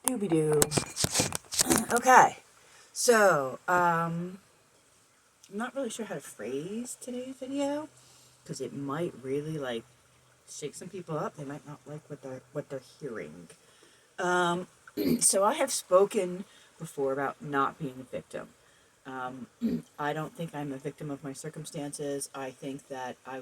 Dooby doo. Okay, so I'm not really sure how to phrase today's video because it might really shake some people up. They might not like what they're hearing. Um, so I have spoken before about not being a victim. Um, I don't think I'm a victim of my circumstances. I think that I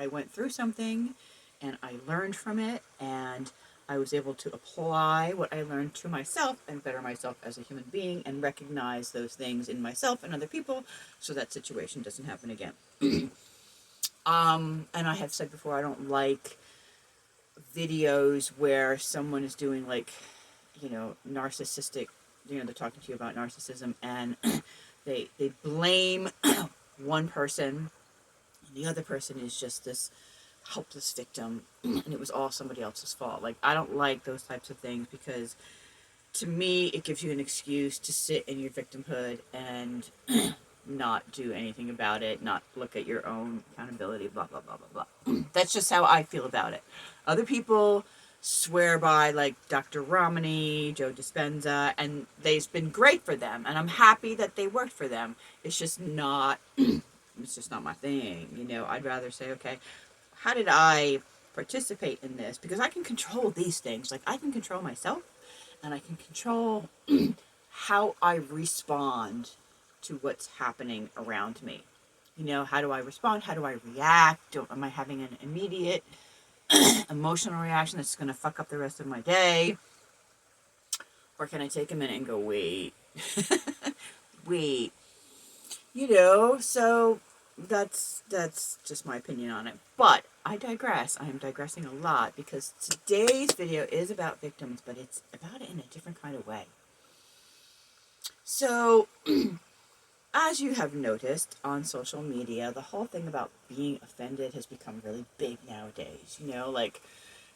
went through something and I learned from it, and I was able to apply what I learned to myself and better myself as a human being and recognize those things in myself and other people so that situation doesn't happen again. And I have said before, I don't like videos where someone is doing narcissistic, they're talking to you about narcissism, and they blame one person and the other person is just this helpless victim and it was all somebody else's fault. Like, I don't like those types of things because to me it gives you an excuse to sit in your victimhood and not do anything about it, not look at your own accountability, blah blah blah blah blah. That's just how I feel about it. Other people swear by, like Dr. Romney, Joe Dispenza, and they've been great for them, and I'm happy that they worked for them. It's just not it's just not my thing. I'd rather say, okay, how did I participate in this? Because I can control these things. Like, I can control myself and I can control how I respond to what's happening around me. How do I respond? How do I react? Am I having an immediate emotional reaction that's going to fuck up the rest of my day? Or can I take a minute and go, wait, wait, so that's just my opinion on it. But I digress. I am digressing a lot because today's video is about victims, but it's about it in a different kind of way. So, as you have noticed on social media, the whole thing about being offended has become really big nowadays. Like,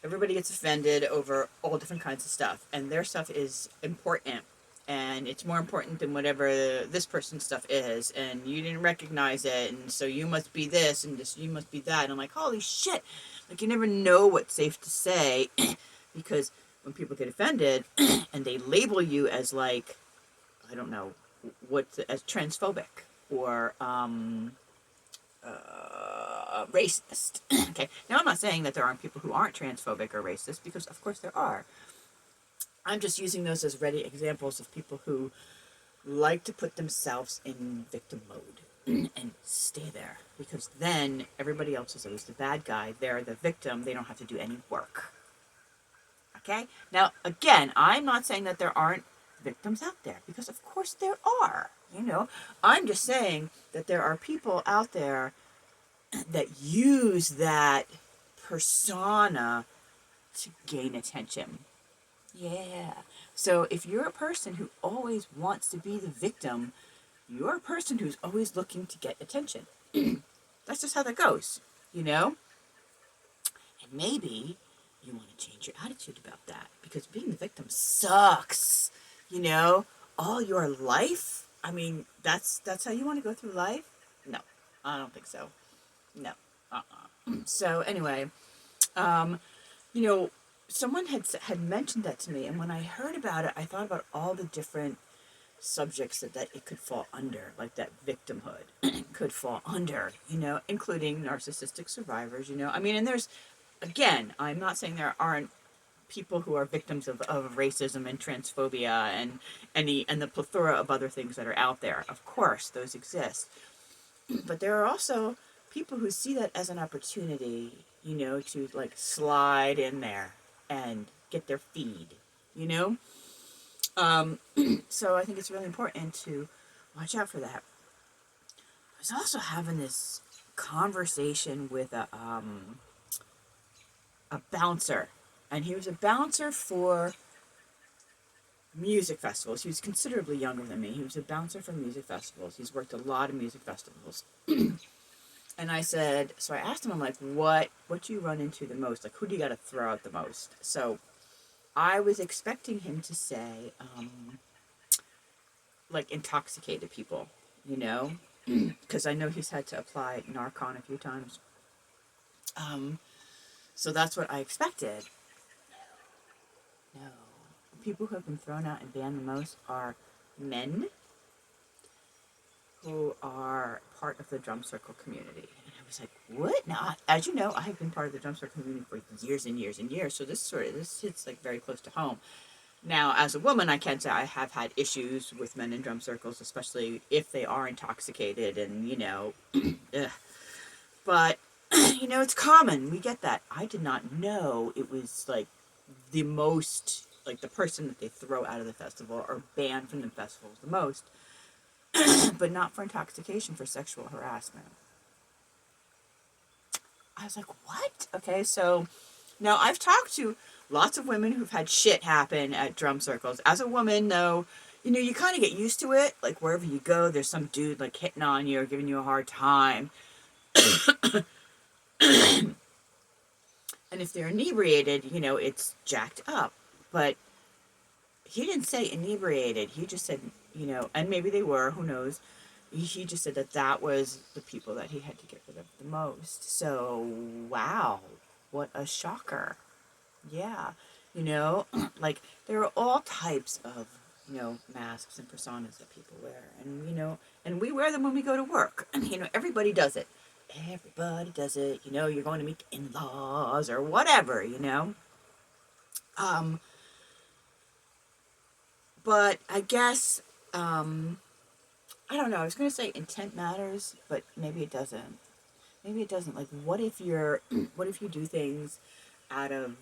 everybody gets offended over all different kinds of stuff, and their stuff is important, and it's more important than whatever this person's stuff is, and you didn't recognize it, and so you must be this, and you must be that, and I'm like, holy shit. Like, you never know what's safe to say because when people get offended and they label you as, like, I don't know, as transphobic or racist. Okay, now I'm not saying that there aren't people who aren't transphobic or racist, because of course there are. I'm just using those as ready examples of people who like to put themselves in victim mode and stay there, because then everybody else is always the bad guy. They're the victim. They don't have to do any work. Okay? Now, again, I'm not saying that there aren't victims out there, because of course there are. I'm just saying that there are people out there that use that persona to gain attention. Yeah. So if you're a person who always wants to be the victim, you're a person who's always looking to get attention. That's just how that goes, you know? And maybe you want to change your attitude about that, because being the victim sucks, all your life. I mean, that's how you want to go through life? No, I don't think so. No. So anyway, um, you know, someone had mentioned that to me, and when I heard about it, I thought about all the different subjects that it could fall under, like that victimhood could fall under, including narcissistic survivors, I mean, and there's, again, I'm not saying there aren't people who are victims of racism and transphobia and the plethora of other things that are out there. Of course, those exist. But there are also people who see that as an opportunity, to like slide in there and get their feed, you know? Um, so I think it's really important to watch out for that. I was also having this conversation with a bouncer, and he was a bouncer for music festivals. He was considerably younger than me. He was a bouncer for music festivals. He's worked a lot of music festivals. And I asked him, I'm like, what do you run into the most? Like, who do you got to throw out the most? So I was expecting him to say, like, intoxicated people, because I know he's had to apply Narcan a few times. So that's what I expected. No. people who have been thrown out and banned the most are men who are part of the drum circle community. And I was like, what? Now, as you know, I have been part of the drum circle community for years and years and years. So this hits like very close to home. Now, as a woman, I can say I have had issues with men in drum circles, especially if they are intoxicated and, ugh. But, it's common. We get that. I did not know it was like the most, like the person that they throw out of the festival or ban from the festivals the most, but not for intoxication, for sexual harassment. I was like, what? Okay, so now I've talked to lots of women who've had shit happen at drum circles. As a woman, though, you kind of get used to it. Like wherever you go, there's some dude like hitting on you or giving you a hard time. And if they're inebriated, it's jacked up. But he didn't say inebriated. He just said, and maybe they were, who knows. He just said that was the people that he had to get rid of the most. So, wow, what a shocker. Yeah, like there are all types of, masks and personas that people wear. And, and we wear them when we go to work. Everybody does it. Everybody does it. You're going to meet in-laws or whatever, But I guess, I don't know. I was going to say intent matters, but maybe it doesn't. Maybe it doesn't. Like, what if you do things out of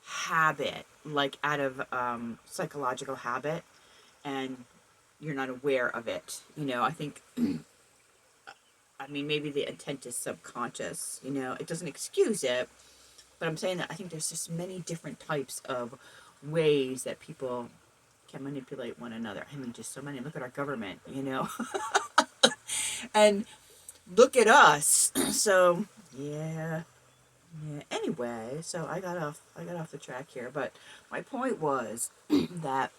habit, like out of psychological habit, and you're not aware of it? I think, maybe the intent is subconscious. It doesn't excuse it, but I'm saying that I think there's just many different types of ways that people can manipulate one another. Just so many. Look at our government, and look at us. So, yeah. Anyway, so I got off the track here, but my point was that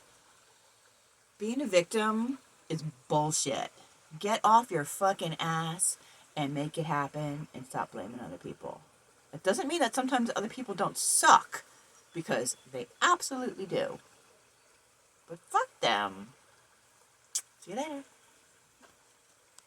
being a victim is bullshit. Get off your fucking ass and make it happen and stop blaming other people. It doesn't mean that sometimes other people don't suck, because they absolutely do. But fuck them. See you later.